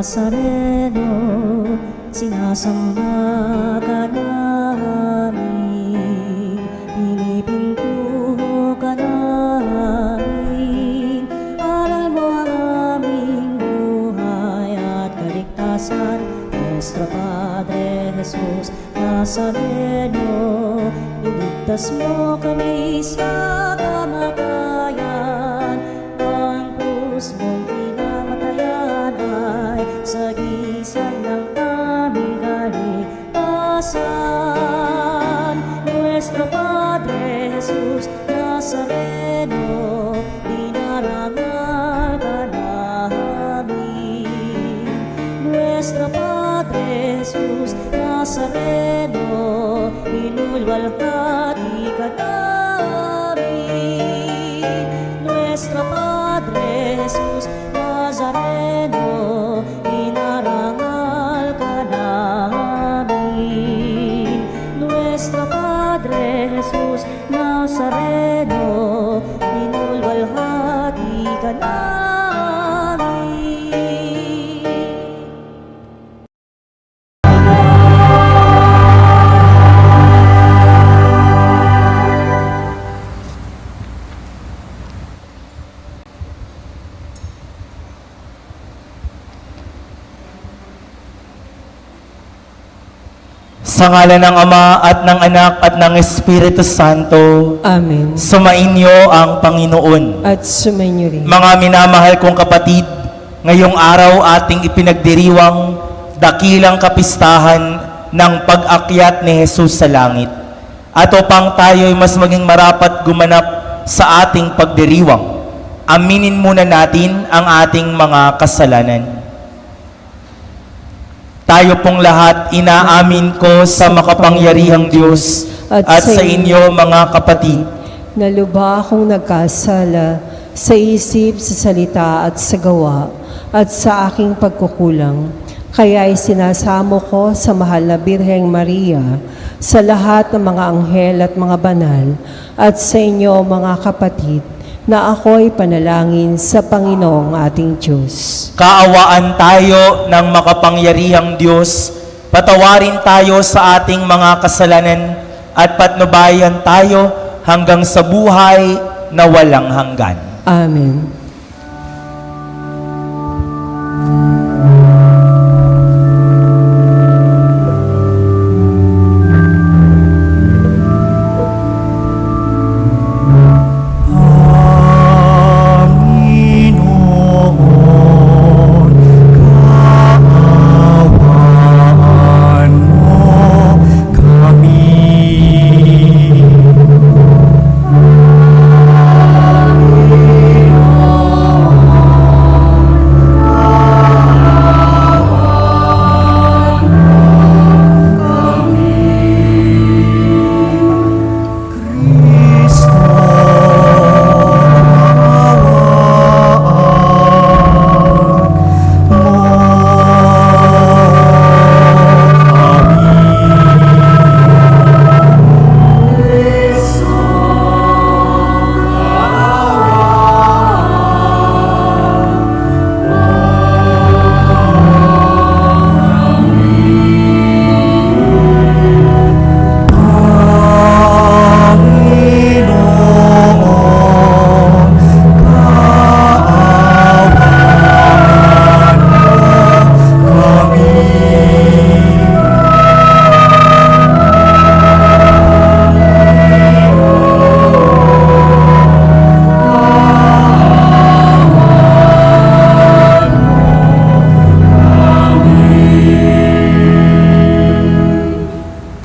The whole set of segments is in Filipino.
Nazareno, sinasamba ka namin, pinipinto ka namin. Aral mo ang aming buhay at kaligtasan, Nuestro Padre Jesus Nazareno, iligtas mo kami sa kamatayan. Ang krus mong pinamatayan ay sagisag ng aming kaligtasan. Nuestro Padre Jesus Nazareno, dinarangal ka namin. Nuestro Padre Jesus Nazareno, inulwalhati ka namin. Nuestro Padre Jesus Nazareno, inarangal ka namin. Nuestro Padre Jesus Nazareno, inulwalhati ka namin. Sa ngalan ng Ama at ng Anak at ng Espiritu Santo. Amen. Sumainyo ang Panginoon. At sumainyo rin. Mga minamahal kong kapatid, ngayong araw ating ipinagdiriwang dakilang kapistahan ng pag-akyat ni Jesus sa langit. At upang tayo'y mas maging marapat gumanap sa ating pagdiriwang, aminin muna natin ang ating mga kasalanan. Tayo pong lahat, inaamin ko sa makapangyarihang Diyos at sa inyo mga kapatid, na lubha akong nagkasala sa isip, sa salita at sa gawa at sa aking pagkukulang. Kaya isinasamo ko sa mahal na Birheng Maria, sa lahat ng mga anghel at mga banal, at sa inyo mga kapatid, na ako'y panalangin sa Panginoong ating Diyos. Kaawaan tayo ng makapangyarihang Diyos, patawarin tayo sa ating mga kasalanan at patnubayan tayo hanggang sa buhay na walang hanggan. Amen.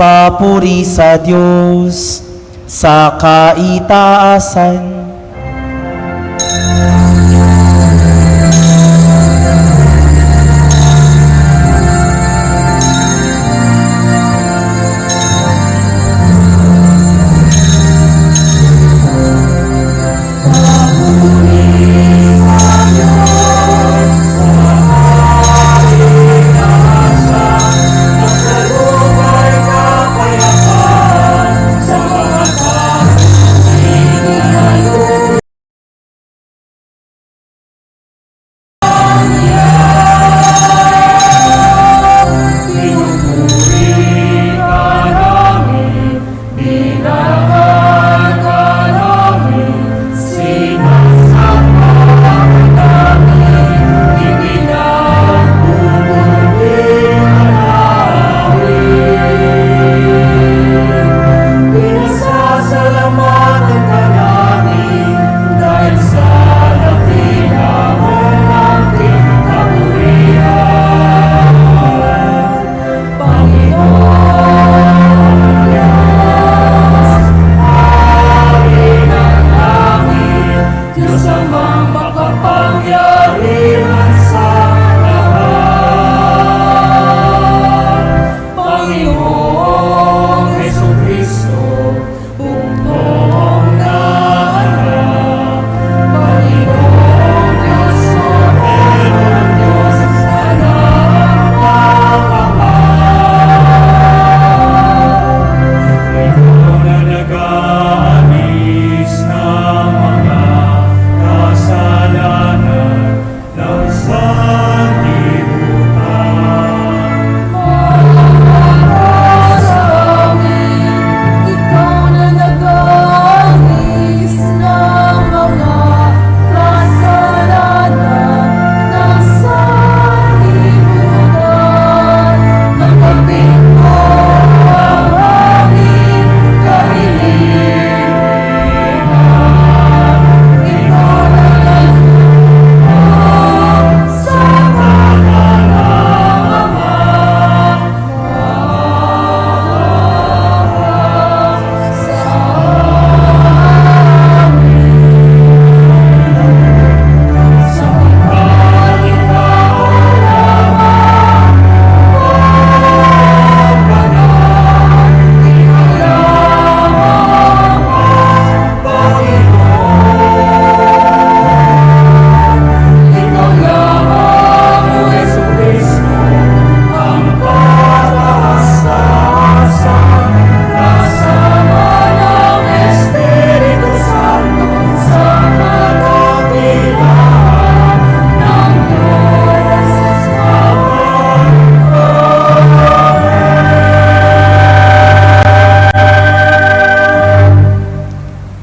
Papuri sa Diyos sa kaitaasan. Sa mga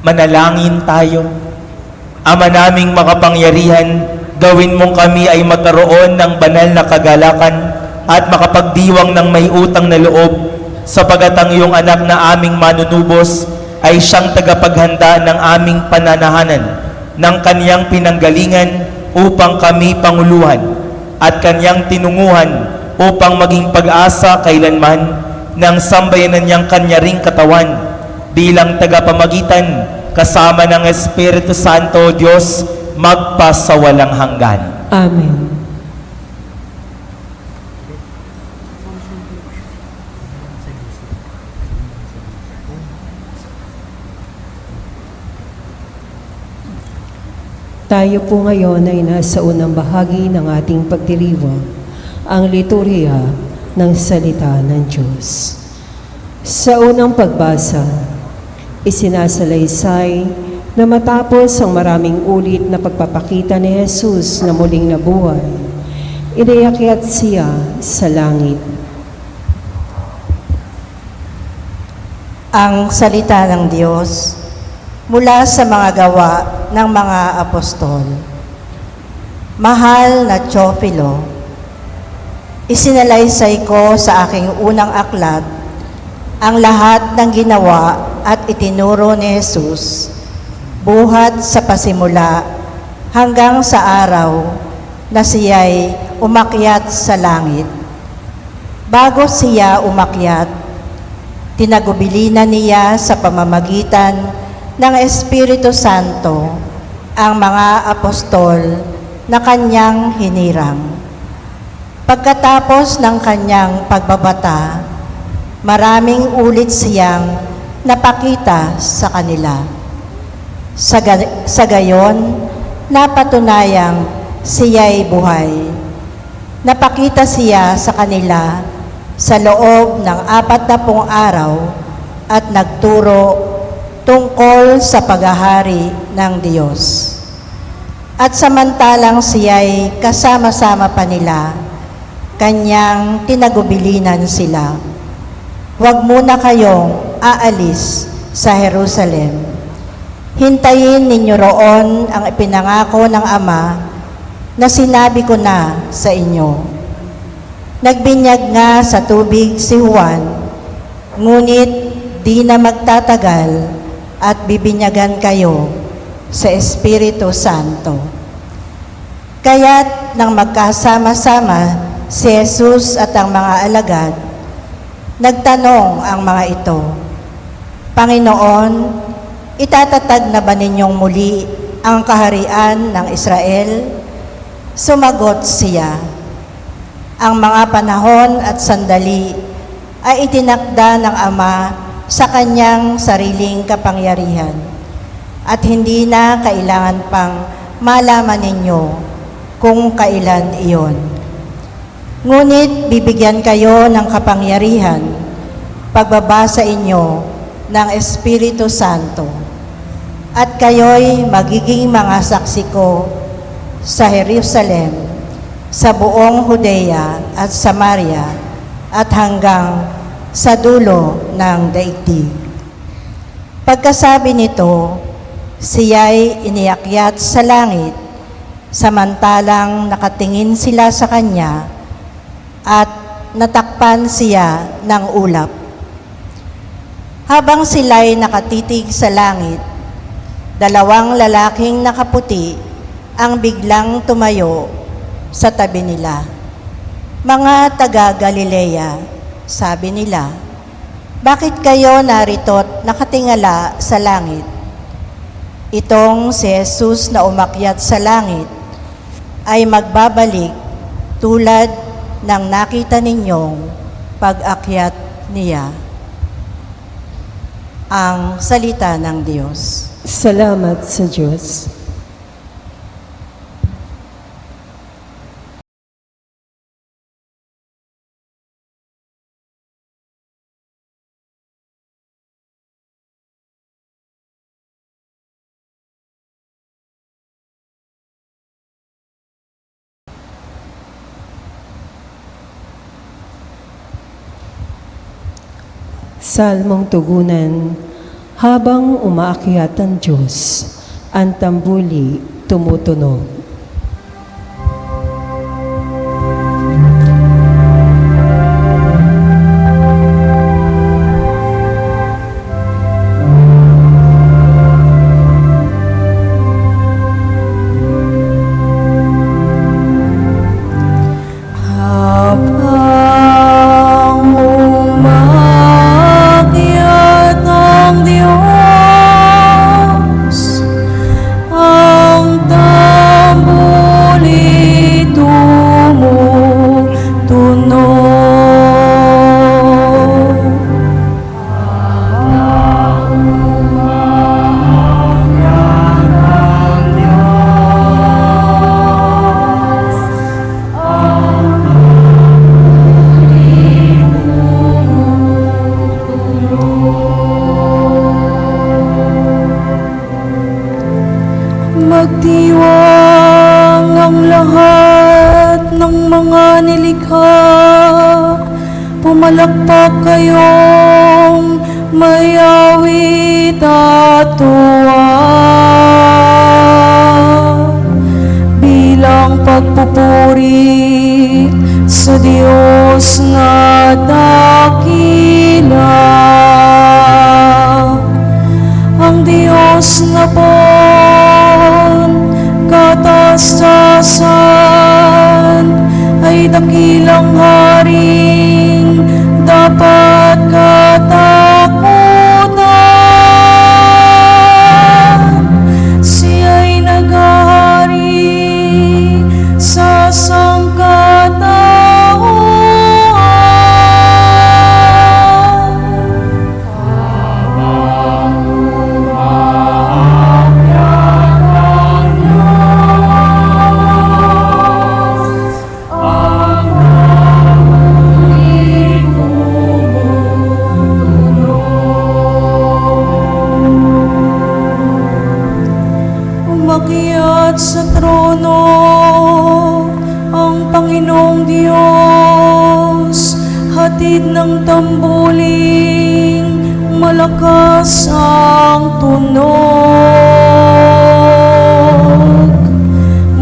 Manalangin tayo. Ama naming makapangyarihan, gawin mong kami ay magkaroon ng banal na kagalakan at makapagdiwang ng may utang na loob, sapagat ang iyong anak na aming manunubos ay siyang tagapaghanda ng aming pananahanan ng kaniyang pinanggalingan upang kami panguluhan at kaniyang tinunguhan upang maging pag-asa kailanman ng sambayanan niyang kanya ring katawan bilang tagapamagitan kasama ng Espiritu Santo, Diyos, magpasawalang hanggan. Amen. Tayo po ngayon ay nasa unang bahagi ng ating pagdiriwang, ang liturhiya ng salita ng Diyos. Sa unang pagbasa, isinasalaysay na matapos ang maraming ulit na pagpapakita ni Jesus na muling nabuhay, inayakyat siya sa langit. Ang salita ng Diyos mula sa mga gawa ng mga apostol. Mahal na Teofilo, isinalaysay ko sa aking unang aklat ang lahat ng ginawa at itinuro ni Jesus buhat sa pasimula hanggang sa araw na siya'y umakyat sa langit. Bago siya umakyat, tinagubilinan niya sa pamamagitan ng Espiritu Santo ang mga apostol na kanyang hinirang. Pagkatapos ng kanyang pagbabata, maraming ulit siyang napakita sa kanila. Sa gayon, napatunayang siya'y buhay. Napakita siya sa kanila sa loob ng 40 araw at nagturo tungkol sa paghahari ng Diyos. At samantalang siya'y kasama-sama pa nila, kanyang tinagubilinan sila. Huwag muna kayong aalis sa Jerusalem. Hintayin ninyo roon ang ipinangako ng Ama na sinabi ko na sa inyo. Nagbinyag nga sa tubig si Juan, ngunit di na magtatagal at bibinyagan kayo sa Espiritu Santo. Kaya't nang magkasama-sama si Jesus at ang mga alagad, nagtanong ang mga ito, Panginoon, itatatag na ba ninyong muli ang kaharian ng Israel? Sumagot siya, ang mga panahon at sandali ay itinakda ng Ama sa kanyang sariling kapangyarihan at hindi na kailangan pang malaman ninyo kung kailan iyon. Ngunit bibigyan kayo ng kapangyarihan pagbabasa inyo ng Espiritu Santo at kayo'y magiging mga saksi ko sa Jerusalem, sa buong Judea at Samaria at hanggang sa dulo ng daigdig. Pagkasabi nito, siya'y iniakyat sa langit, samantalang nakatingin sila sa kanya at natakpan siya ng ulap. Habang sila'y nakatitig sa langit, 2 lalaking nakaputi ang biglang tumayo sa tabi nila. Mga taga-Galilea, sabi nila, bakit kayo narito't nakatingala sa langit? Itong si Jesus na umakyat sa langit ay magbabalik tulad ng nakita ninyong pag-akyat niya. Ang salita ng Diyos. Salamat sa Diyos. Salmong tugunan. Habang umaakyat ang Diyos, ang tambuli tumutunog. Habang umakyat ang Diyos, ang tambuli tumutunog. Magdiwang ang lahat ng mga nilikha, pumalakpak kayong may awit at tuwa, bilang pagpupuri sa Diyos na dakila. Ang Diyos na kataas-taasan ay dakilang haring dapat katakutan. Siya'y naghahari sa sangkatauhan. Umakyat sa trono ang Panginoong Diyos, hatid ng tambuling malakas ang tunog.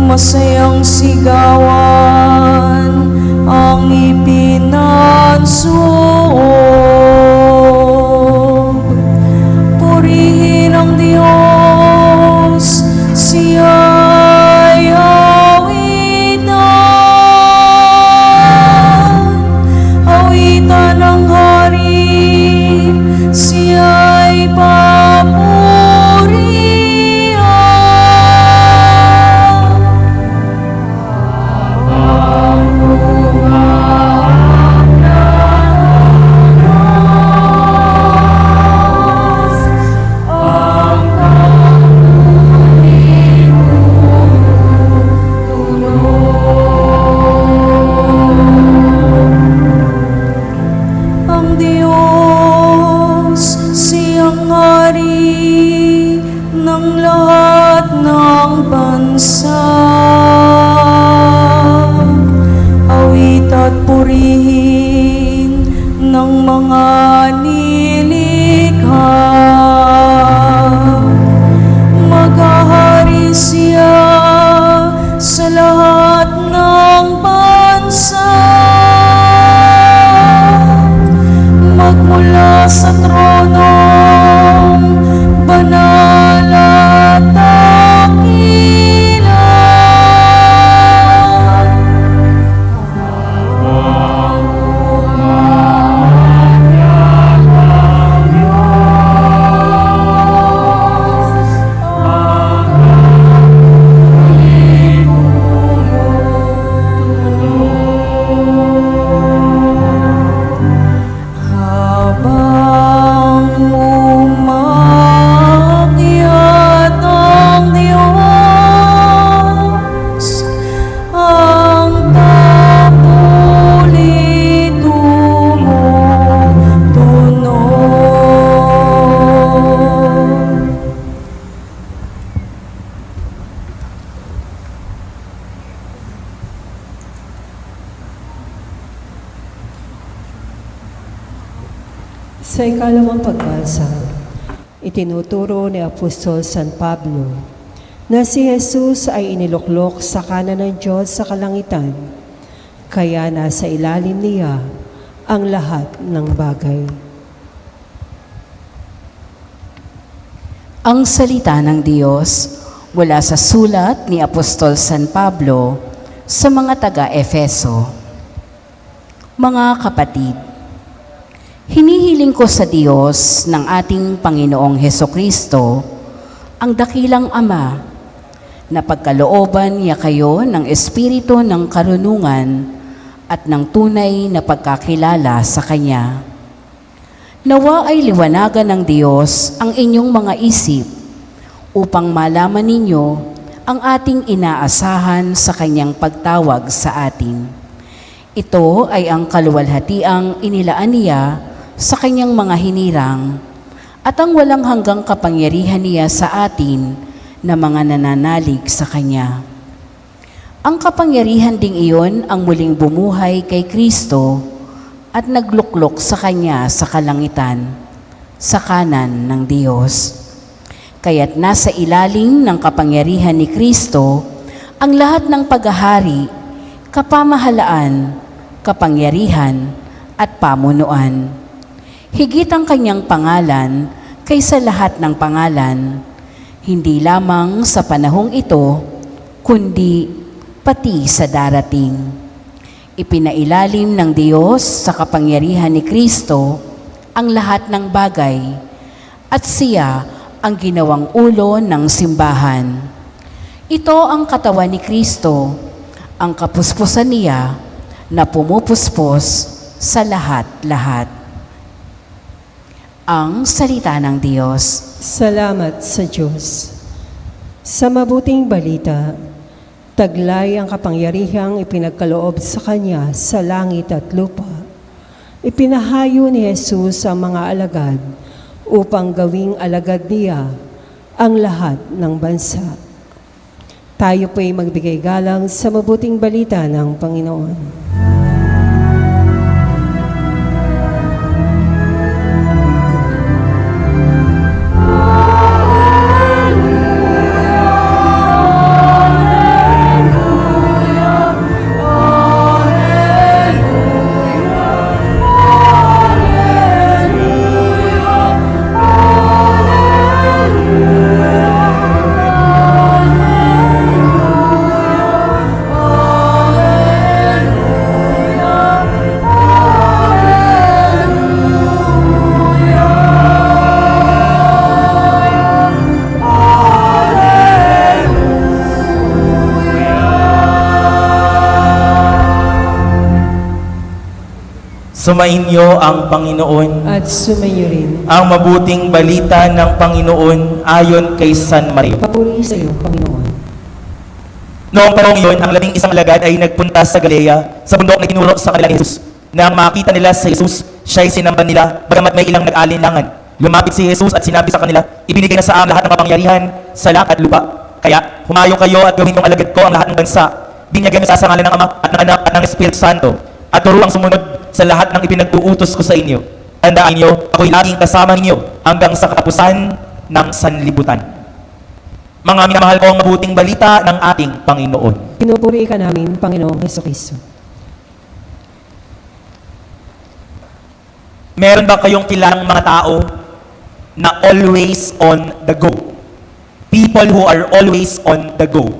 Masayang sigawan ang ipinansuog. Purihin ang Diyos, siya'y awitan ng hari, siya'y ang Diyos, siyang hari ng lahat ng bansa. Awit at purihin ng mga nilikha. Maghahari siya sa lahat ng bansa. Magmula sa tronong banal at dakila. Habang umakyat ang Diyos, ang tambuli tumutunog. Sa ikalawang pagbasa, Itinuturo ni Apostol San Pablo na si Jesus ay iniluklok sa kanan ng Diyos sa kalangitan, kaya nasa ilalim niya ang lahat ng bagay. Ang salita ng Diyos mula sa sulat ni Apostol San Pablo sa mga taga-Efeso. Mga kapatid, hinihiling ko sa Diyos ng ating Panginoong Hesukristo, ang dakilang Ama, na pagkalooban niya kayo ng espiritu ng karunungan at ng tunay na pagkakilala sa Kanya. Nawa ay liwanagan ng Diyos ang inyong mga isip upang malaman ninyo ang ating inaasahan sa Kanyang pagtawag sa atin. Ito ay ang kaluwalhatiang inilaan niya sa Kanyang mga hinirang at ang walang hanggang kapangyarihan niya sa atin na mga nananalig sa Kanya. Ang kapangyarihan ding iyon ang muling bumuhay kay Kristo at nagluklok sa Kanya sa kalangitan, sa kanan ng Diyos. Kaya't nasa ilalim ng kapangyarihan ni Kristo ang lahat ng paghahari, kapamahalaan, kapangyarihan, at pamunuan. Higit ang Kanyang pangalan kaysa lahat ng pangalan, hindi lamang sa panahong ito, kundi pati sa darating. Ipinailalim ng Diyos sa kapangyarihan ni Kristo ang lahat ng bagay at siya ang ginawang ulo ng simbahan. Ito ang katawan ni Kristo, ang kapuspusan niya na pumupuspos sa lahat-lahat. Ang salita ng Diyos. Salamat sa Diyos. Sa mabuting balita, taglay ang kapangyarihang ipinagkaloob sa Kanya sa langit at lupa. Ipinahayo ni Jesus ang mga alagad upang gawing alagad niya ang lahat ng bansa. Tayo po'y magbigay galang sa mabuting balita ng Panginoon. Sumainyo ang Panginoon. At sumayo rin. Ang mabuting balita ng Panginoon ayon kay San Mario. Papuri sa iyo, Panginoon. Noong panahon yun, ang 11 alagad ay nagpunta sa Galilea, sa bundok na tinuro sa kanila ni Jesus. Nang makita nila si Jesus, siya'y sinamba nila, bagamat may ilang nag-alinlangan. Lumapit si Jesus at sinabi sa kanila, ibinigay na sa amin lahat ng kapangyarihan sa langit at lupa. Kaya, humayo kayo at gawin yung alagad ko ang lahat ng bansa. Binyagan niyo sa ngalan ng Ama at ng Anak at ng Espiritu Santo. At turuang sumunod sa lahat ng ipinag-uutos ko sa inyo. Tandaan niyo, ako'y laging kasama ninyo hanggang sa katapusan ng sanlibutan. Mga minamahal ko ang mabuting balita ng ating Panginoon. Pinupuri ka namin, Panginoong Hesukristo. Meron ba kayong kilalang mga tao na always on the go? People who are always on the go.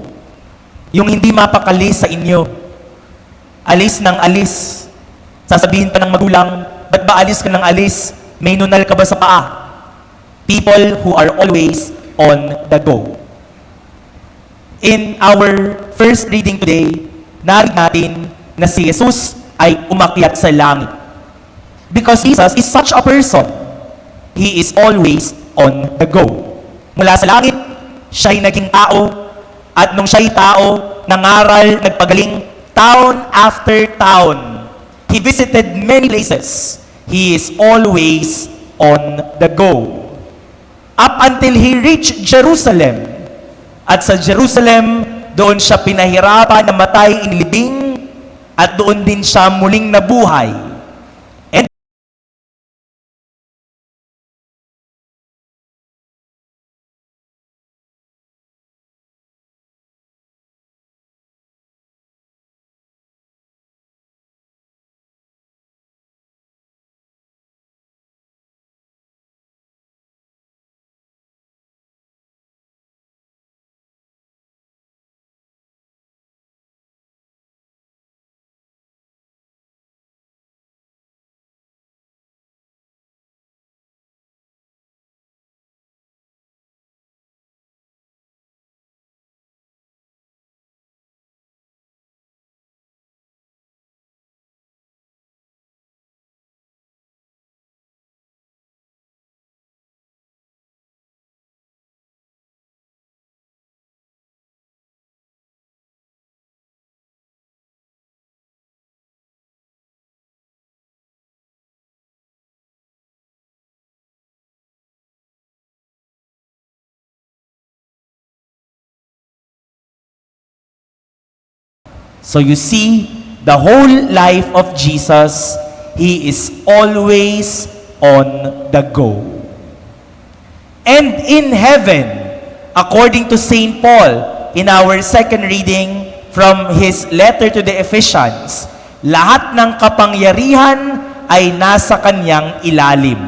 Yung hindi mapakali sa inyo. Alis ng alis. Sasabihin pa ng magulang, ba't ba alis ka ng alis? May nunal ka ba sa paa? People who are always on the go. In our first reading today, narinig natin na si Jesus ay umakyat sa langit. Because Jesus is such a person. He is always on the go. Mula sa langit, siya'y naging tao, at nung siya'y tao, nangaral, nagpagaling, town after town. He visited many places. He is always on the go. Up until he reached Jerusalem. At sa Jerusalem, doon siya pinahirapan na matay inilibing, at doon din siya muling nabuhay. So you see, the whole life of Jesus, He is always on the go. And in heaven, according to St. Paul, in our second reading from his letter to the Ephesians, lahat ng kapangyarihan ay nasa kanyang ilalim.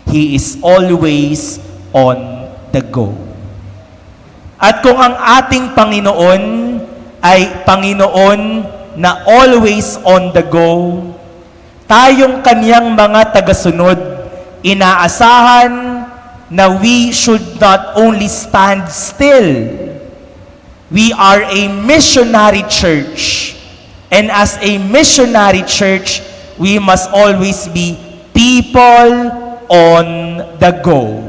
He is always on the go. At kung ang ating Panginoon ay Panginoon na always on the go, tayong kanyang mga tagasunod, inaasahan na we should not only stand still. We are a missionary church. And as a missionary church, we must always be people on the go.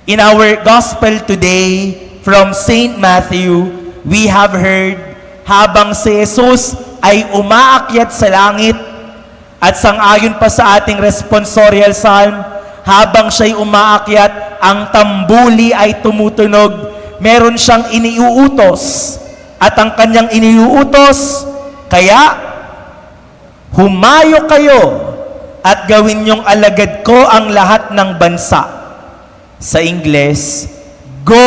In our gospel today, from St. Matthew, we have heard habang si Jesus ay umaakyat sa langit, at sang-ayon pa sa ating responsorial psalm, habang siya'y umaakyat, ang tambuli ay tumutunog, meron siyang iniuutos. At ang kanyang iniuutos, kaya humayo kayo at gawin niyong alagad ko ang lahat ng bansa. Sa Ingles, go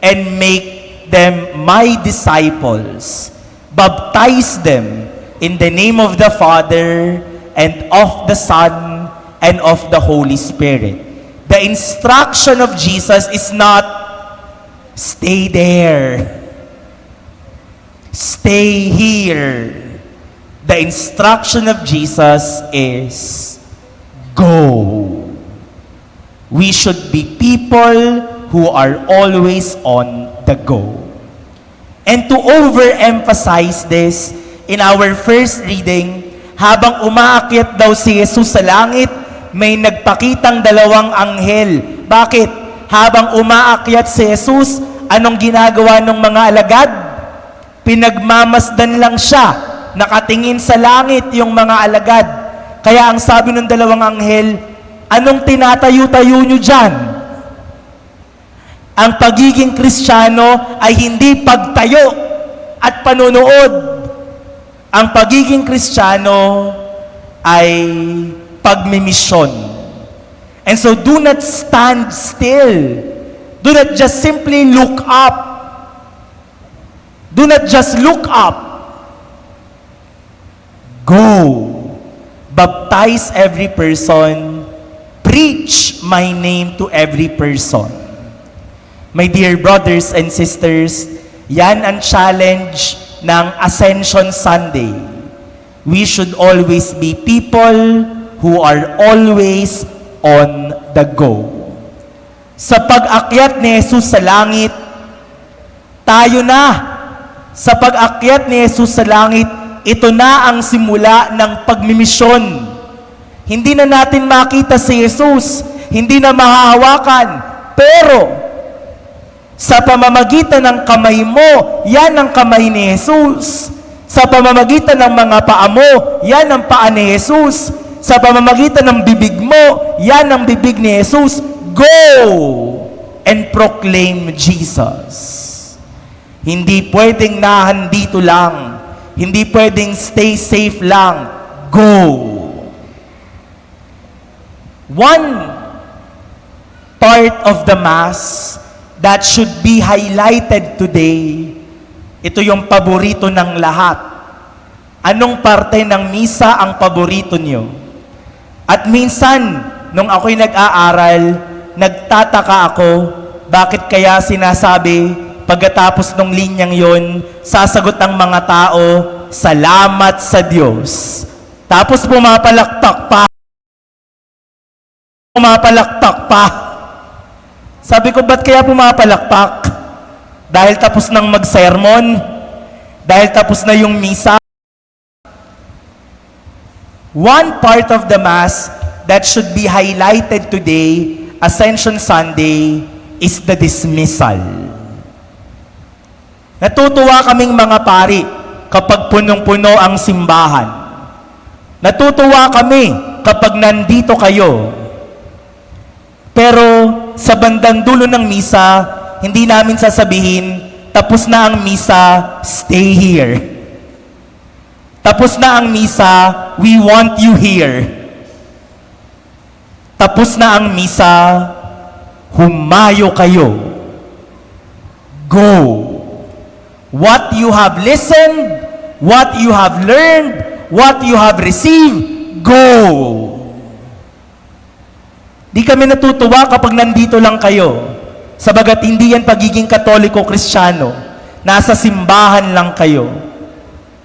and make them my disciples. Baptize them in the name of the Father and of the Son and of the Holy Spirit. The instruction of Jesus is not stay there, stay here. The instruction of Jesus is go. We should be people who are always on the go. And to overemphasize this, in our first reading, habang umaakyat daw si Jesus sa langit, may nagpakitang dalawang anghel. Bakit? Habang umaakyat si Jesus, anong ginagawa ng mga alagad? Pinagmamasdan lang siya. Nakatingin sa langit yung mga alagad. Kaya ang sabi ng dalawang anghel, anong tinatayo-tayo nyo dyan? Ang pagiging Kristiyano ay hindi pagtayo at panunood. Ang pagiging Kristiyano ay pagmimisyon. And so do not stand still. Do not just simply look up. Do not just look up. Go. Baptize every person. Preach my name to every person. My dear brothers and sisters, yan ang challenge ng Ascension Sunday. We should always be people who are always on the go. Sa pag-akyat ni Jesus sa langit, tayo na. Sa pag-akyat ni Jesus sa langit, ito na ang simula ng pagmimisyon. Hindi na natin makita si Jesus, hindi na mahahawakan, pero sa pamamagitan ng kamay mo, yan ang kamay ni Jesus. Sa pamamagitan ng mga paa mo, yan ang paa ni Jesus. Sa pamamagitan ng bibig mo, yan ang bibig ni Jesus. Go and proclaim Jesus. Hindi pwedeng nahandito lang. Hindi pwedeng stay safe lang. Go. One part of the Mass that should be highlighted today, ito yung paborito ng lahat. Anong parte ng misa ang paborito nyo? At minsan, nung ako'y nag-aaral, nagtataka ako, bakit kaya sinasabi, pagkatapos ng linyang yon, sasagot ang mga tao, salamat sa Diyos. Tapos pumapalakpak pa. Sabi ko, ba't kaya pumapalakpak? Dahil tapos nang mag-sermon? Dahil tapos na yung misa? One part of the Mass that should be highlighted today, Ascension Sunday, is the dismissal. Natutuwa kaming mga pari kapag punong-puno ang simbahan. Natutuwa kami kapag nandito kayo. Pero sa bandang dulo ng misa, hindi namin sasabihin, tapos na ang misa, stay here. Tapos na ang misa, we want you here. Tapos na ang misa, humayo kayo. Go. What you have listened, what you have learned, what you have received, go. Di kami natutuwa kapag nandito lang kayo. Sabagat hindi yan pagiging Katoliko-Kristyano. Nasa simbahan lang kayo.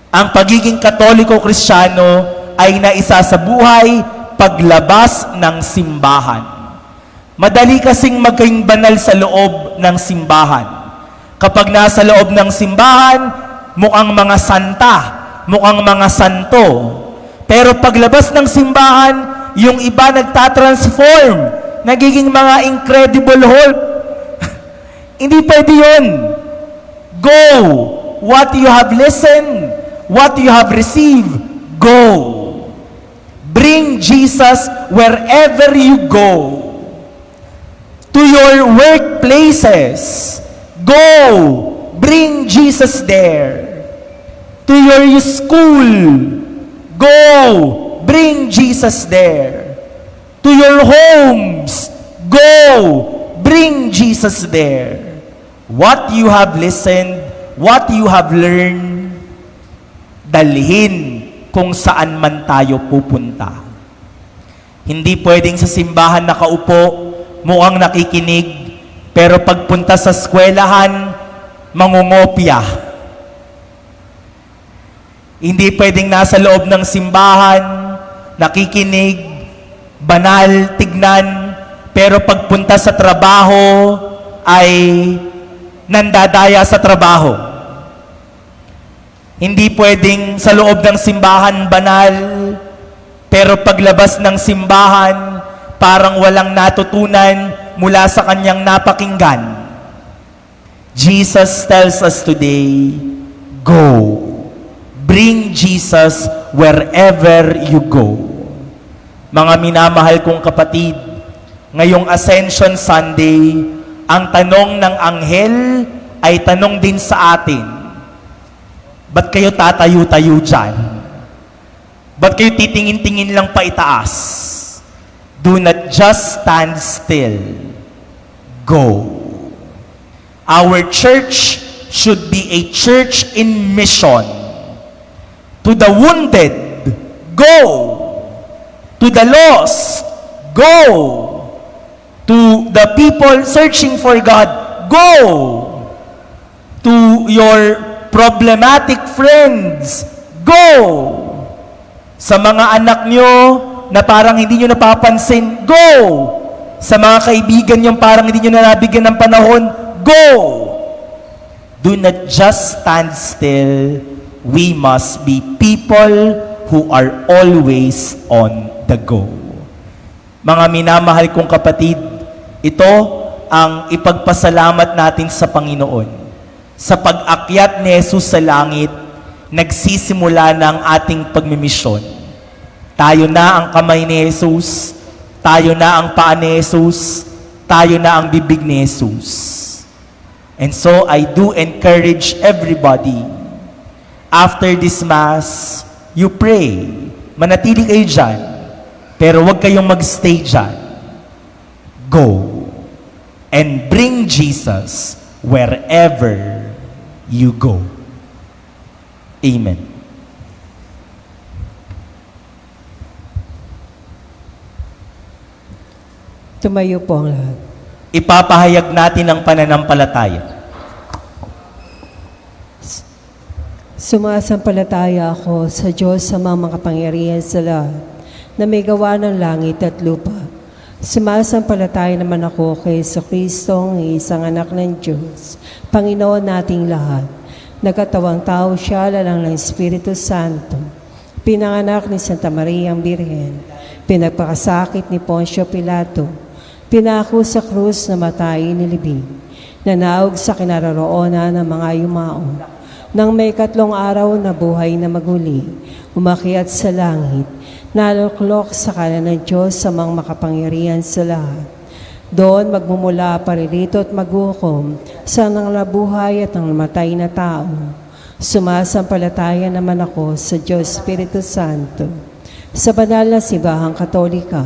Ang pagiging Katoliko-Kristyano ay naisa sa buhay paglabas ng simbahan. Madali kasing maging banal sa loob ng simbahan. Kapag nasa loob ng simbahan, mukhang mga santa, mukhang mga santo. Pero paglabas ng simbahan, yung iba nagtatransform, nagiging mga incredible Hulk. Hindi pwede yun. Go. What you have listened, what you have received, go. Bring Jesus wherever you go. To your workplaces, go. Bring Jesus there. To your school, go. Bring Jesus there. To your homes, go. Bring Jesus there. What you have listened, what you have learned, dalhin kung saan man tayo pupunta. Hindi pwedeng sa simbahan nakaupo, mukhang nakikinig, pero pagpunta sa eskwelahan, mangungopya. Hindi pwedeng nasa loob ng simbahan, nakikinig, banal, tignan, pero pagpunta sa trabaho ay nandadaya sa trabaho. Hindi pwedeng sa loob ng simbahan banal, pero paglabas ng simbahan, parang walang natutunan mula sa kanyang napakinggan. Jesus tells us today, go. Bring Jesus wherever you go. Mga minamahal kong kapatid, ngayong Ascension Sunday, ang tanong ng anghel ay tanong din sa atin. Ba't kayo tatayo-tayo dyan? Ba't kayo titingin-tingin lang pa itaas? Do not just stand still. Go. Our church should be a church in mission. To the wounded, go. To the lost, go. To the people searching for God, go. To your problematic friends, go. Sa mga anak nyo na parang hindi nyo napapansin, go. Sa mga kaibigan nyo parang hindi nyo nabigyan ng panahon, go. Do not just stand still. We must be people who are always on the go. Mga minamahal kong kapatid, ito ang ipagpasalamat natin sa Panginoon. Sa pag-akyat ni Jesus sa langit, nagsisimula na ang ating pagmimisyon. Tayo na ang kamay ni Jesus, tayo na ang paa ni Jesus, tayo na ang bibig ni Jesus. And so I do encourage everybody, after this Mass, you pray. Manatili kayo dyan, pero huwag kayong magstay dyan. Go and bring Jesus wherever you go. Amen. Tumayo po ang lahat. Ipapahayag natin ang pananampalataya. Sumasampalataya ako sa Diyos sa mga makapangyarihan sa lahat, na may gawa ng langit at lupa. Sumasampalataya naman ako kay Jesucristo, ang isang anak ng Diyos, Panginoon nating lahat. Nagkatawang tao siya, lalang ng Espiritu Santo. Pinanganak ni Santa Maria ang Birhen. Pinagpakasakit ni Poncio Pilato. Pinako sa krus na matay nilibing. Nanaog sa kinaroroonan ng mga yumao. Nang may 3 araw na buhay na maguli, umakyat sa langit, naluklok sa kanan ng Diyos sa mga makapangyarihan sa lahat. Doon magmumula paririto at maghukom sa nanglabuhay at nanglamatay na tao. Sumasampalataya naman ako sa Diyos Espiritu Santo, sa banal na simbahang Katolika,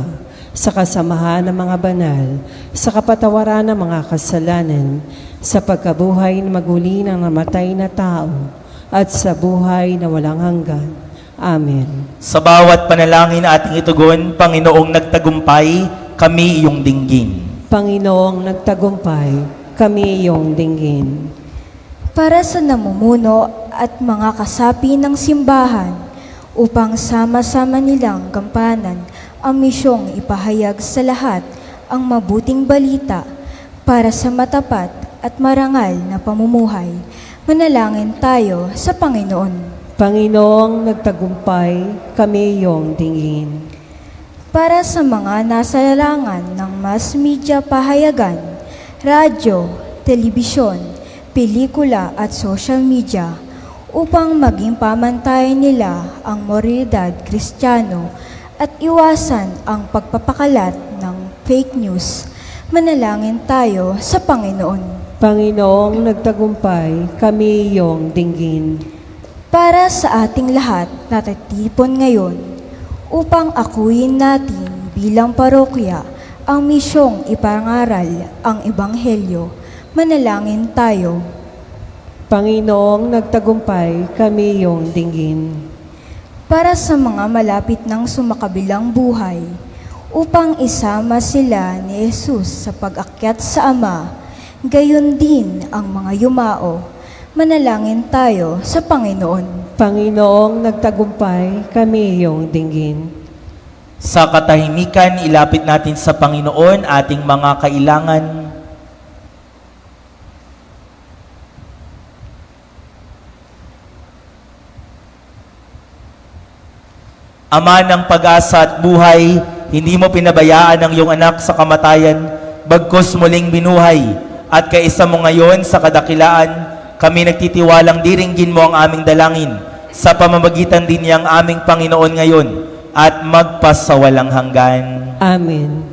sa kasamahan ng mga banal, sa kapatawaran ng mga kasalanan, sa pagkabuhay na maguli ng namatay na tao, at sa buhay na walang hanggan. Amen. Sa bawat panalangin na ating itugon, Panginoong nagtagumpay, kami iyong dinggin. Panginoong nagtagumpay, kami iyong dinggin. Para sa namumuno at mga kasapi ng simbahan, upang sama-sama nilang gampanan ang misyong ipahayag sa lahat ang mabuting balita para sa matapat at marangal na pamumuhay. Manalangin tayo sa Panginoon. Panginoong nagtagumpay, kami iyong dinggin. Para sa mga nasalangan ng mass media pahayagan, radyo, telebisyon, pelikula at social media, upang maging pamantayan nila ang moralidad Kristiyano at iwasan ang pagpapakalat ng fake news. Manalangin tayo sa Panginoon. Panginoong nagtagumpay, kami iyong dinggin. Para sa ating lahat na tatipon ngayon, upang akuin natin bilang parokya ang misyong ipangaral ang Ebanghelyo, manalangin tayo. Panginoong nagtagumpay, kami iyong dinggin. Para sa mga malapit ng sumakabilang buhay, upang isama sila ni Jesus sa pag-akyat sa Ama, gayon din ang mga yumao, manalangin tayo sa Panginoon. Panginoong nagtagumpay, kami iyong dinggin. Sa katahimikan, ilapit natin sa Panginoon ating mga kailangan. Ama ng pag-asa at buhay, hindi mo pinabayaan ang iyong anak sa kamatayan, bagkus muling binuhay, at kaisa mo ngayon sa kadakilaan, kami nagtitiwalang diringgin mo ang aming dalangin, sa pamamagitan din niyang aming Panginoon ngayon, at magpasawalang hanggan. Amen.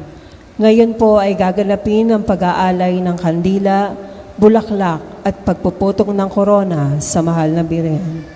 Ngayon po ay gaganapin ang pag-aalay ng kandila, bulaklak at pagpuputok ng korona sa mahal na Birhen.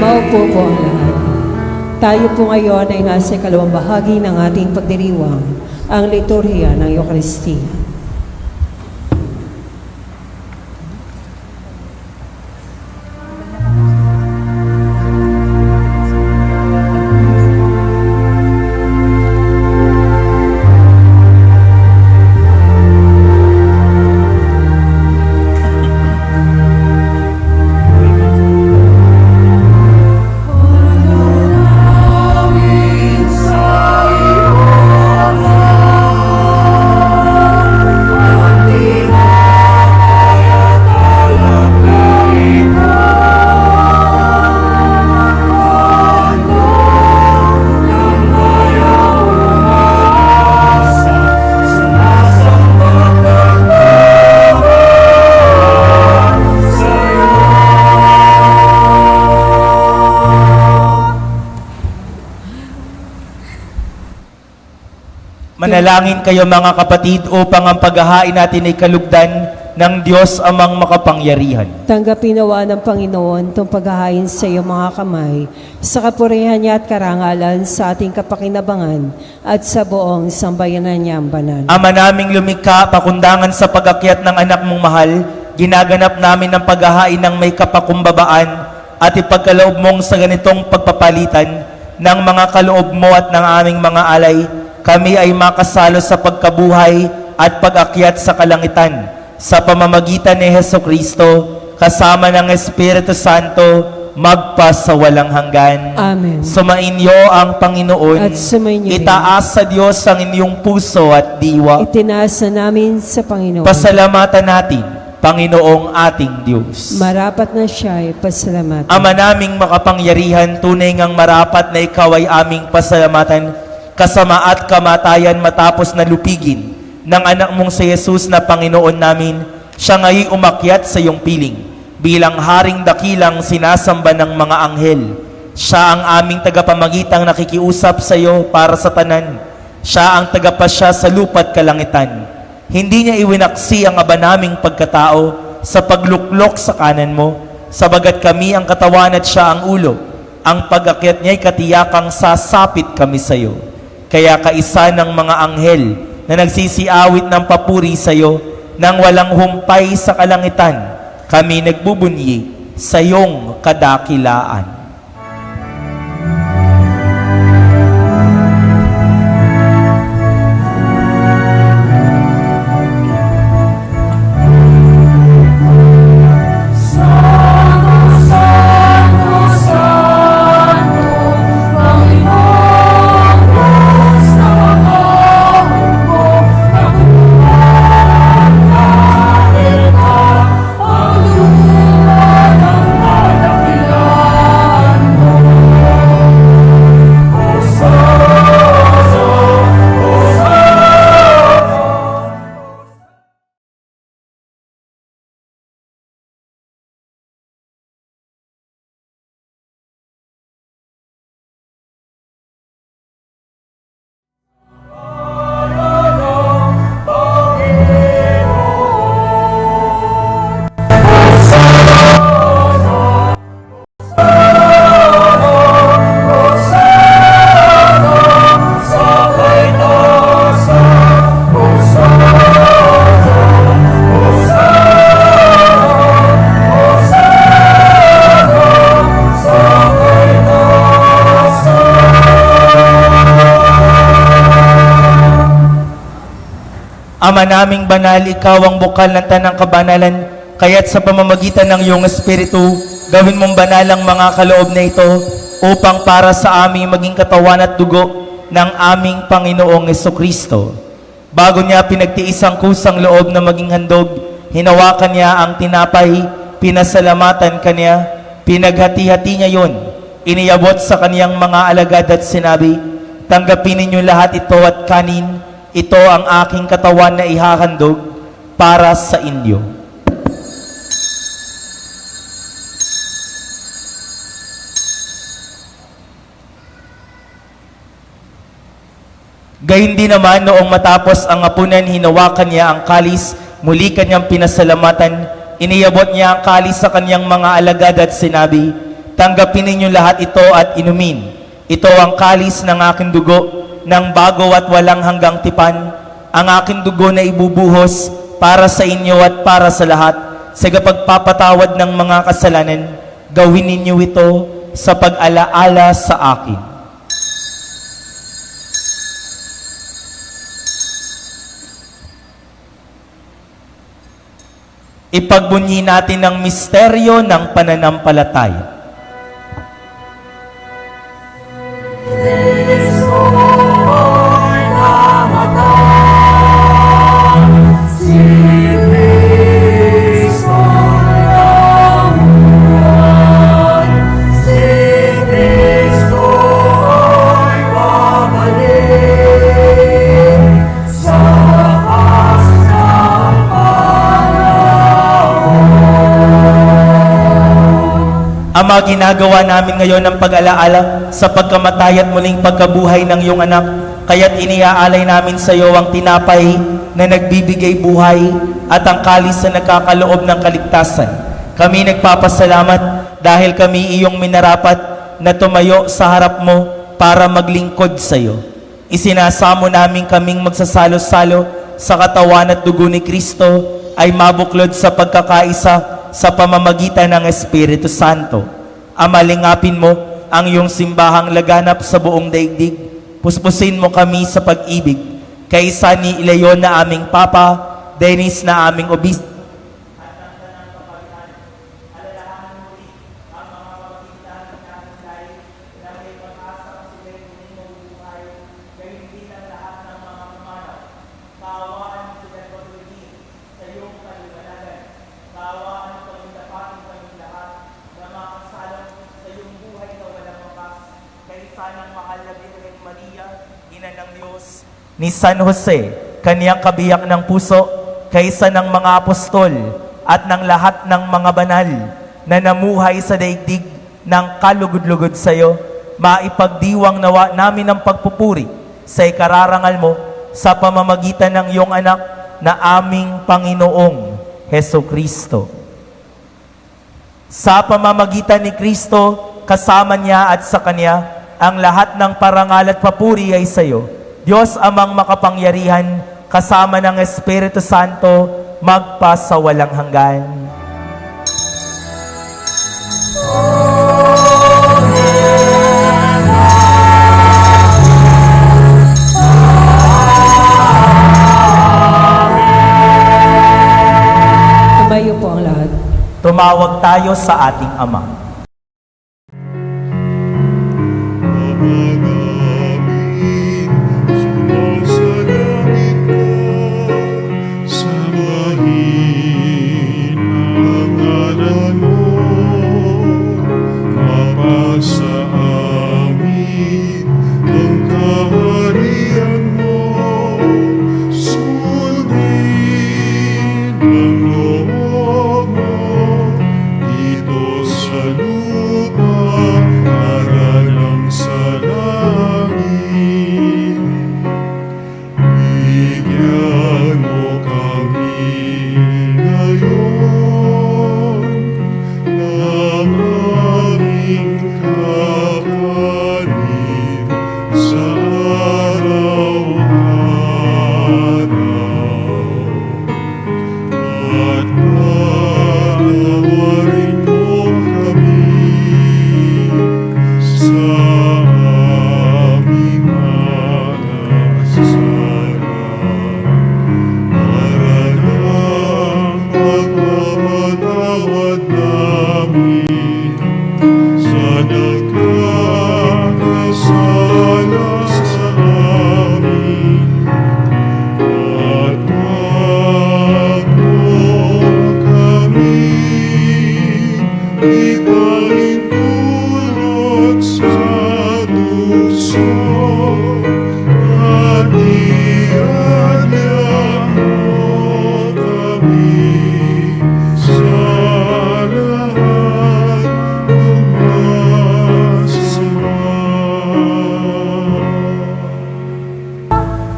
Maupo po ang lahat. Tayo po ngayon ay nasa ikalawang bahagi ng ating pagdiriwang, ang liturhiya ng Eucharistia. Manalangin kayo mga kapatid upang ang paghahain natin ay kalugdan ng Diyos amang makapangyarihan. Tanggapin nawa ng Panginoon itong paghahain sa iyong mga kamay, sa kapurihan niya at karangalan sa ating kapakinabangan at sa buong sambayanan niyang banal. Ama naming lumikha, pakundangan sa pag-akyat ng anak mong mahal, ginaganap namin ang paghahain ng may kapakumbabaan at ipagkaloob mong sa ganitong pagpapalitan ng mga kaloob mo at ng aming mga alay, kami ay makasalo sa pagkabuhay at pag-akyat sa kalangitan sa pamamagitan ni Hesukristo kasama ng Espiritu Santo magpa sa walang hanggan. Amen. Sumainyo ang Panginoon. At sumainyo rin. Itaas sa Diyos ang inyong puso at diwa. Itinaas na namin sa Panginoon. Pasalamatan natin, Panginoong ating Diyos. Marapat na siya ay pasalamatan. Ama naming makapangyarihan, tunay ngang marapat na ikaw ay aming pasalamatan kasama at kamatayan matapos na lupigin ng anak mong si Jesus na Panginoon namin. Siya ngayon umakyat sa iyong piling bilang haring dakilang sinasamba ng mga anghel. Siya ang aming tagapamagitang nakikiusap sa iyo para sa tanan. Siya ang tagapasya sa lupa't kalangitan. Hindi niya iwinaksi ang aba naming pagkatao sa pagluklok sa kanan mo, sabagat kami ang katawan at siya ang ulo. Ang pag-akyat niya'y katiyakang sasapit kami sa iyo. Kaya kaisa ng mga anghel na nagsisiawit ng papuri sa iyo nang walang humpay sa kalangitan, kami nagbubunyi sa iyong kadakilaan. Ama naming banal, ikaw ang bukal ng tanang kabanalan, kaya't sa pamamagitan ng iyong Espiritu, gawin mong banal ang mga kaloob na ito upang para sa aming maging katawan at dugo ng aming Panginoong Hesukristo. Bago niya pinagtiis ang kusang loob na maging handog, hinawakan niya ang tinapay, pinasalamatan kanya, pinaghati-hati niya yon, iniyabot sa kaniyang mga alagad at sinabi, tanggapin ninyo lahat ito at kanin, ito ang aking katawan na ihahandog para sa inyo. Gayun din naman noong matapos ang hapunan, hinawakan niya ang kalis, muli kanyang pinasalamatan, iniyabot niya ang kalis sa kanyang mga alagad at sinabi, Tanggapin ninyo lahat ito at inumin. Ito ang kalis ng aking dugo, ng bago at walang hanggang tipan, ang aking dugo na ibubuhos para sa inyo at para sa lahat, sa pagpapatawad ng mga kasalanan. Gawin ninyo ito sa pag-alaala sa akin. Ipagbunyi natin ang misteryo ng pananampalataya. Ama, ginagawa namin ngayon ang pag-alaala sa pagkamatay at muling pagkabuhay ng iyong anak. Kaya't iniaalay namin sa iyo ang tinapay na nagbibigay buhay at ang kalis na nagkakaloob ng kaligtasan. Kami nagpapasalamat dahil kami iyong minarapat na tumayo sa harap mo para maglingkod sa iyo. Isinasamo namin kaming magsasalo-salo sa katawan at dugo ni Kristo ay mabuklod sa pagkakaisa sa pamamagitan ng Espiritu Santo. Amalingapin mo ang iyong simbahang laganap sa buong daigdig. Puspusin mo kami sa pag-ibig. Kaysa ni Leon na aming Papa, Dennis na aming Obispo, ni San Jose, kaniyang kabiyak ng puso, kaysa ng mga apostol at ng lahat ng mga banal na namuhay sa daigdig ng kalugod-lugod sa iyo, maipagdiwang nawa namin ang pagpupuri sa ikararangal mo sa pamamagitan ng iyong anak na aming Panginoong Heso Kristo. Sa pamamagitan ni Kristo, kasama niya at sa Kanya, ang lahat ng parangal at papuri ay sa iyo, Diyos amang makapangyarihan, kasama ng Espiritu Santo, magpa sa walang hanggan. Tumayo po ang lahat. Tumawag tayo sa ating Ama.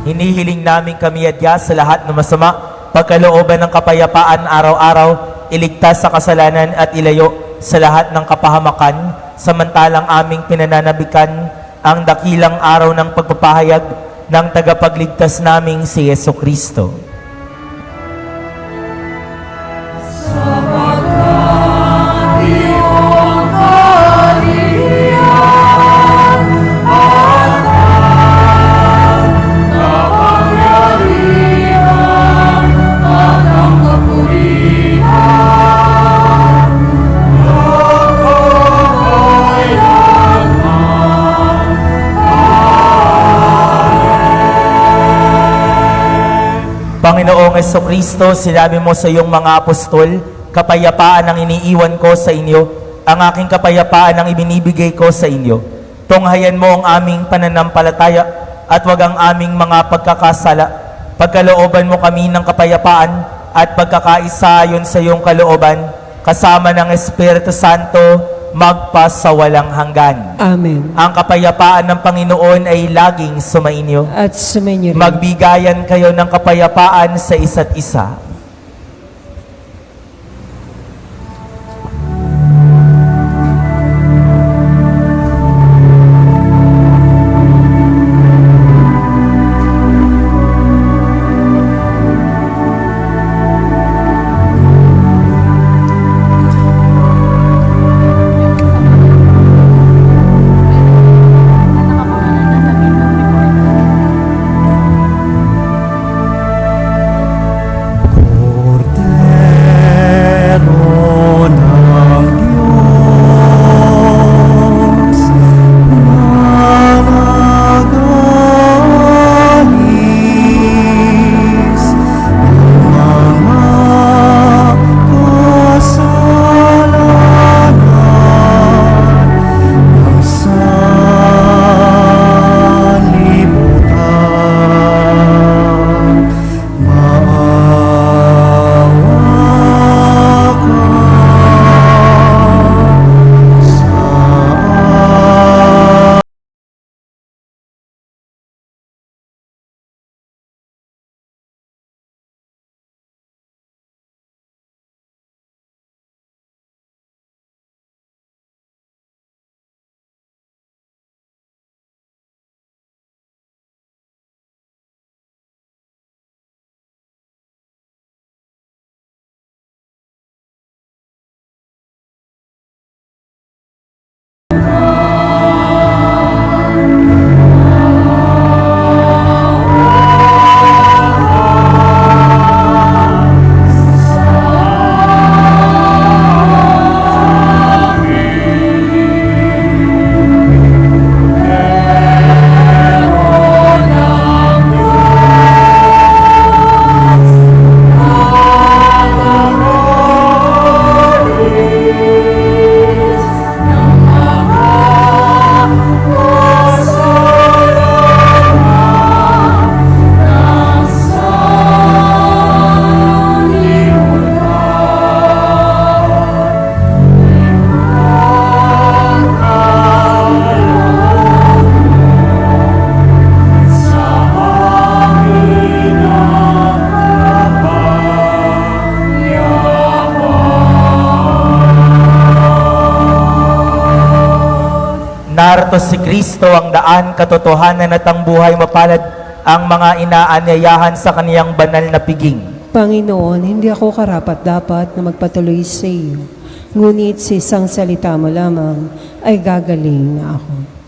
Hinihiling namin kami adya sa lahat ng masama, pagkalooban ng kapayapaan araw-araw, iligtas sa kasalanan at ilayo sa lahat ng kapahamakan, samantalang aming pinananabikan ang dakilang araw ng pagpapahayag ng tagapagligtas naming si Yesu Kristo. Panginoong Jesucristo, sinabi mo sa iyong mga apostol, kapayapaan ang iniiwan ko sa inyo, ang aking kapayapaan ang ibinibigay ko sa inyo. Tunghayan mo ang aming pananampalataya at wag ang aming mga pagkakasala. Pagkalooban mo kami ng kapayapaan at pagkakaisa ayon sa iyong kalooban, kasama ng Espiritu Santo, magpasawalang hanggan. Amen. Ang kapayapaan ng Panginoon ay laging sumainyo. At sumainyo rin. Magbigayan kayo ng kapayapaan sa isa't isa. Narito si Kristo ang daan, katotohanan at ang buhay, mapalad ang mga inaanyayahan sa kaniyang banal na piging. Panginoon, hindi ako karapat-dapat na magpatuloy sa iyo. Ngunit sa isang salita mo lamang ay gagaling na ako.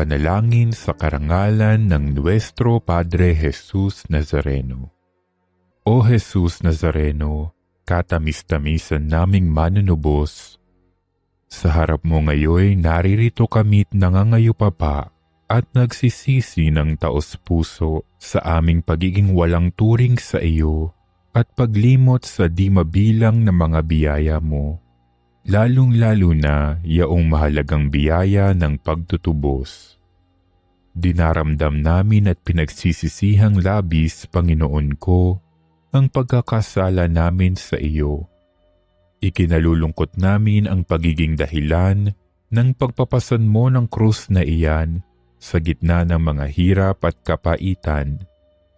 Panalangin sa karangalan ng Nuestro Padre Jesus Nazareno. O Jesus Nazareno, katamis-tamisan naming manunubos, sa harap mo ngayon naririto kami't nangangayupapa at nagsisisi ng taos-puso sa aming pagiging walang turing sa iyo at paglimot sa di mabilang na mga biyaya mo, lalong-lalo na yaong mahalagang biyaya ng pagtutubos. Dinaramdam namin at pinagsisisihang labis, Panginoon ko, ang pagkakasala namin sa iyo. Ikinalulungkot namin ang pagiging dahilan ng pagpapasan mo ng krus na iyan sa gitna ng mga hirap at kapaitan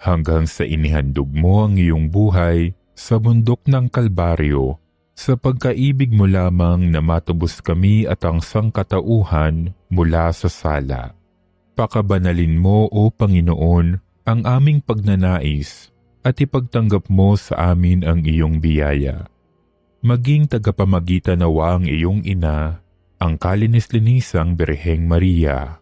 hanggang sa inihandog mo ang iyong buhay sa bundok ng Kalbaryo sa pagkaibig mo lamang na matubos kami at ang sangkatauhan mula sa sala. Pakabanalin mo, O Panginoon, ang aming pagnanais at ipagtanggap mo sa amin ang iyong biyaya. Maging tagapamagitan nawa ang iyong ina, ang kalinis-linisang Birheng Maria.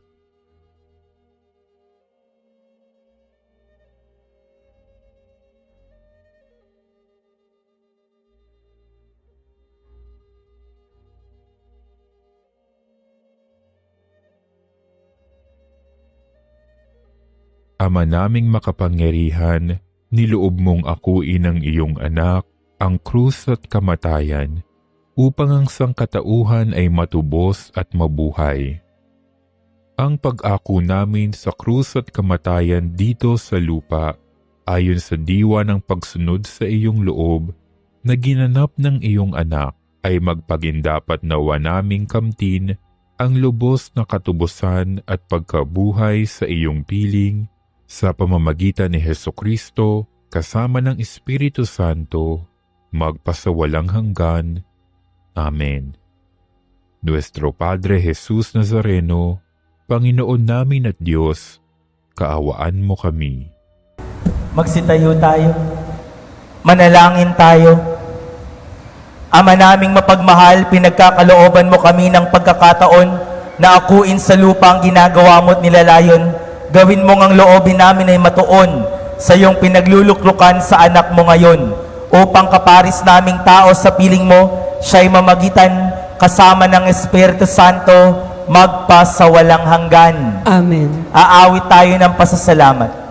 Ama naming makapangyarihan, niloob mong akuin ang iyong anak, ang krus at kamatayan, upang ang sangkatauhan ay matubos at mabuhay. Ang pag-ako namin sa krus at kamatayan dito sa lupa, ayon sa diwa ng pagsunod sa iyong loob, na ginanap ng iyong anak, ay magpagindapat nawa naming kamtin ang lubos na katubusan at pagkabuhay sa iyong piling, sa pamamagitan ni Hesukristo, kasama ng Espiritu Santo, magpasawalang hanggan. Amen. Nuestro Padre Jesus Nazareno, Panginoon namin at Diyos, kaawaan mo kami. Magsitayo tayo. Manalangin tayo. Ama naming mapagmahal, pinagkakalooban mo kami ng pagkakataon na akuin sa lupa ang ginagawa mo at nilalayon. Gawin mong ang loobin namin ay matuon sa iyong pinagluluklukan sa anak mo ngayon, upang kaparis naming tao sa piling mo, siya'y mamagitan kasama ng Espiritu Santo, magpasawalang hanggan. Amen. Aawit tayo ng pasasalamat.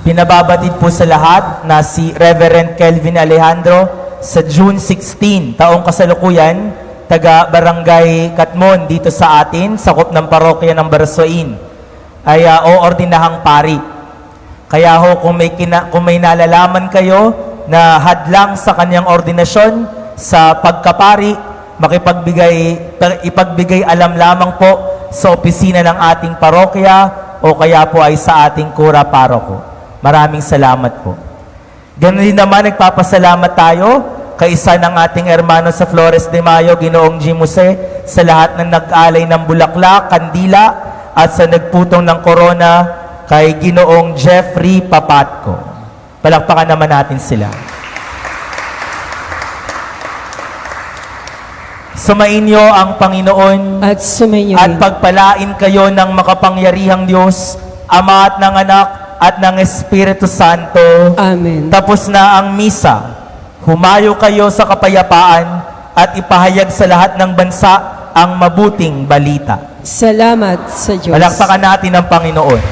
Pinababatid po sa lahat na si Reverend Kelvin Alejandro sa June 16, taong kasalukuyan, taga Barangay Katmon dito sa atin, sakop ng parokya ng Barsoin, ay oordinahang pari. Kaya ho, kung may nalalaman kayo na hadlang sa kanyang ordinasyon sa pagkapari, ipagbigay alam lamang po sa opisina ng ating parokya o kaya po ay sa ating kura paroko. Maraming salamat po. Ganun din naman, nagpapasalamat tayo kay isa ng ating hermano sa Flores de Mayo, Ginoong Jimuse, sa lahat ng nag-alay ng bulaklak, kandila, at sa nagputong ng korona kay Ginoong Jeffrey Papatco. Palakpakan naman natin sila. Sumainyo ang Panginoon At sumainyo at pagpalain kayo ng makapangyarihang Diyos, Ama at ng Anak at ng Espiritu Santo. Amen. Tapos na ang misa. Humayo kayo sa kapayapaan at ipahayag sa lahat ng bansa ang mabuting balita. Salamat sa Diyos. Palakpakan natin ang Panginoon.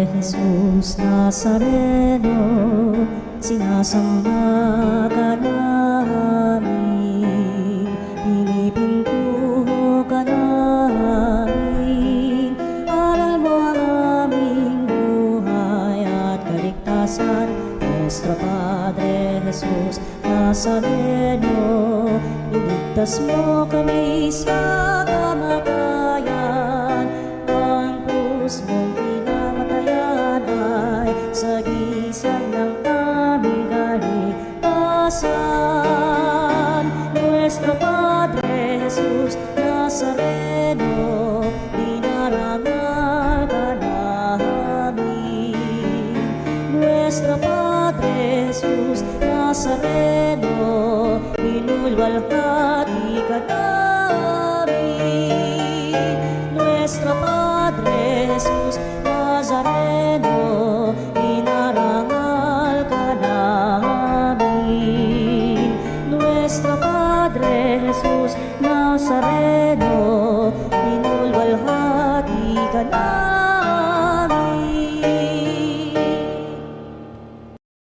Jesus Nazareno, sinasamba ka namin, pinipintuho ka namin, aral mo ang aming buhay at kaligtasan. Nuestro Padre Jesus Nazareno, iligtas mo kami sa kamatayan, ang krus mong pinamatayan ay sagisag ng aming kaligtasan. Nuestro Padre Jesus Nazareno, dinarangal ka namin. Nuestro Padre Jesus Nazareno, binulwalhati ka namin. Nuestro Padre Jesus Nazareno, inarangal ka namin. Nuestro Padre Jesus Nazareno,